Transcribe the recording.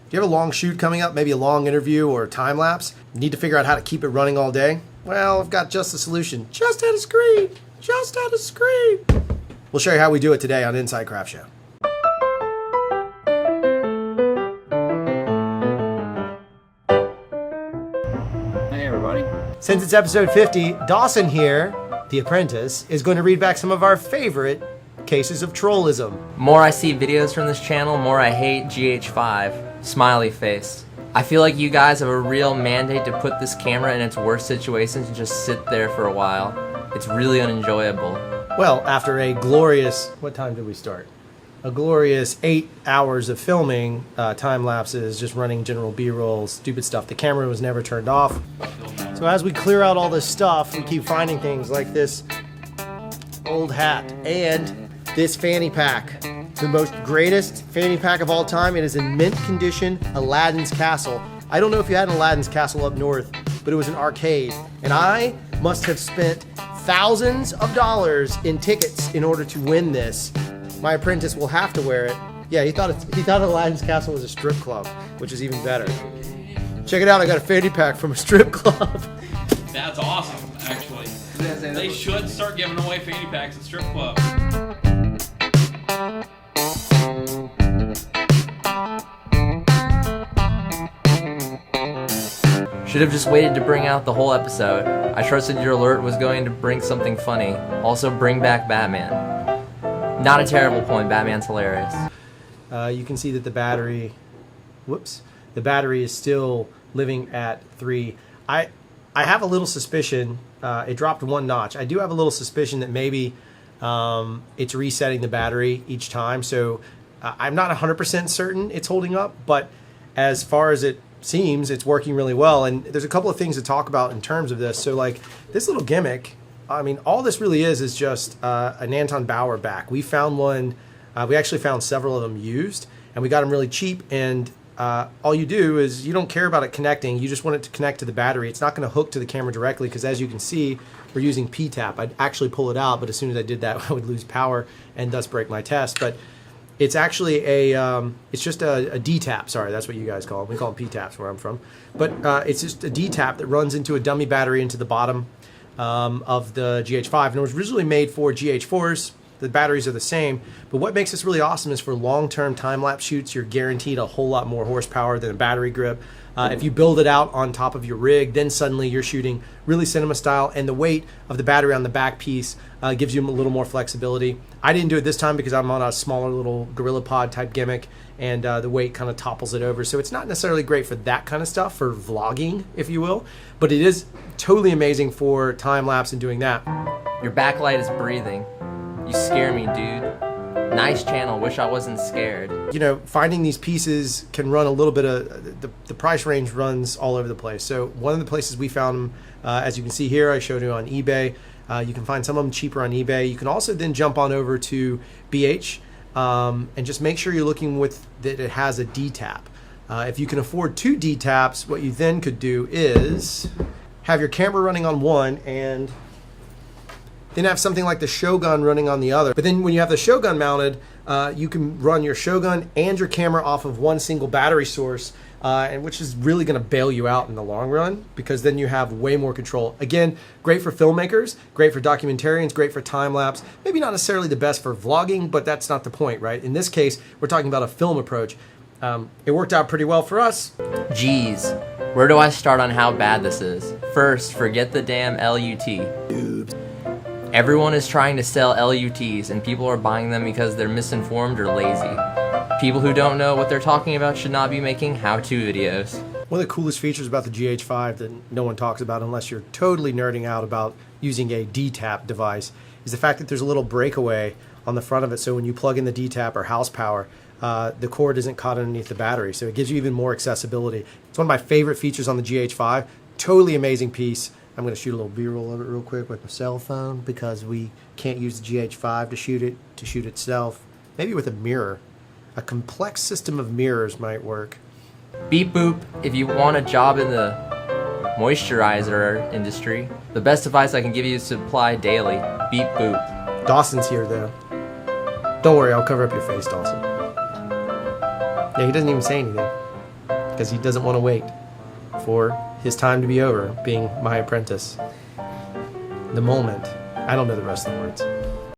Do you have a long shoot coming up, maybe a long interview or time lapse? You need to figure out how to keep it running all day? Well, I've got just the solution. Just add a screen. Just add a screen. We'll show you how we do it today on Inside Craft Show. Hey everybody. Since it's episode 50, Dawson here, the apprentice, is going to read back some of our favorite cases of trollism. More I see videos from this channel, more I hate GH5. Smiley face. I feel like you guys have a real mandate to put this camera in its worst situations and just sit there for a while. It's really unenjoyable. Well, after a glorious, what time did we start? A glorious 8 hours of filming, time lapses, just running general B-roll, stupid stuff. The camera was never turned off. So as we clear out all this stuff, we keep finding things like this old hat and this fanny pack. The most greatest fanny pack of all time. It is in mint condition, Aladdin's Castle. I don't know if you had an Aladdin's Castle up north, but it was an arcade. And I must have spent thousands of dollars in tickets in order to win this. My apprentice will have to wear it. Yeah, he thought Aladdin's Castle was a strip club, which is even better. Check it out, I got a fanny pack from a strip club. That's awesome, actually. They should start giving away fanny packs at strip clubs. Should have just waited to bring out the whole episode. I trusted your alert was going to bring something funny. Also bring back Batman. Not a terrible point, Batman's hilarious. You can see that the battery is still living at 3. I have a little suspicion, it dropped 1 notch. I do have a little suspicion that maybe it's resetting the battery each time. So I'm not 100% certain it's holding up, but as far as it seems, it's working really well. And there's a couple of things to talk about in terms of this. So like this little gimmick, I mean, all this really is just an Anton Bauer back. We found one, we actually found several of them used, and we got them really cheap. And all you do is you don't care about it connecting. You just want it to connect to the battery. It's not going to hook to the camera directly because, as you can see, we're using P-tap. I'd actually pull it out, but as soon as I did that, I would lose power and thus break my test. But it's actually it's just a D-tap. Sorry, that's what you guys call them. We call them P-taps where I'm from. But it's just a D-tap that runs into a dummy battery into the bottom of the GH5. And it was originally made for GH4s. The batteries are the same, but what makes this really awesome is for long-term time-lapse shoots, you're guaranteed a whole lot more horsepower than a battery grip. If you build it out on top of your rig, then suddenly you're shooting really cinema style, and the weight of the battery on the back piece gives you a little more flexibility. I didn't do it this time because I'm on a smaller little Gorilla Pod type gimmick, and the weight kind of topples it over. So it's not necessarily great for that kind of stuff, for vlogging, if you will, but it is totally amazing for time-lapse and doing that. Your backlight is breathing. You scare me, dude. Nice channel, wish I wasn't scared. You know, finding these pieces can run a little bit of, the price range runs all over the place. So one of the places we found them, as you can see here, I showed you on eBay. You can find some of them cheaper on eBay. You can also then jump on over to BH and just make sure you're looking with that it has a D-tap. If you can afford 2 D-taps, what you then could do is have your camera running on one and then have something like the Shogun running on the other. But then when you have the Shogun mounted, you can run your Shogun and your camera off of one single battery source, and which is really going to bail you out in the long run because then you have way more control. Again, great for filmmakers, great for documentarians, great for time-lapse. Maybe not necessarily the best for vlogging, but that's not the point, right? In this case, we're talking about a film approach. It worked out pretty well for us. Geez, where do I start on how bad this is? First, forget the damn LUT. Oops. Everyone is trying to sell LUTs and people are buying them because they're misinformed or lazy. People who don't know what they're talking about should not be making how-to videos. One of the coolest features about the GH5 that no one talks about unless you're totally nerding out about using a D-tap device is the fact that there's a little breakaway on the front of it, so when you plug in the D-tap or house power, the cord isn't caught underneath the battery, so it gives you even more accessibility. It's one of my favorite features on the GH5. Totally amazing piece. I'm going to shoot a little B-roll of it real quick with my cell phone because we can't use the GH5 to shoot itself. Maybe with a mirror. A complex system of mirrors might work. Beep boop, if you want a job in the moisturizer industry, the best advice I can give you is to apply daily. Beep boop. Dawson's here though. Don't worry, I'll cover up your face, Dawson. Yeah, he doesn't even say anything. because he doesn't want to wait for his time to be over being my apprentice. The moment. I don't know the rest of the words.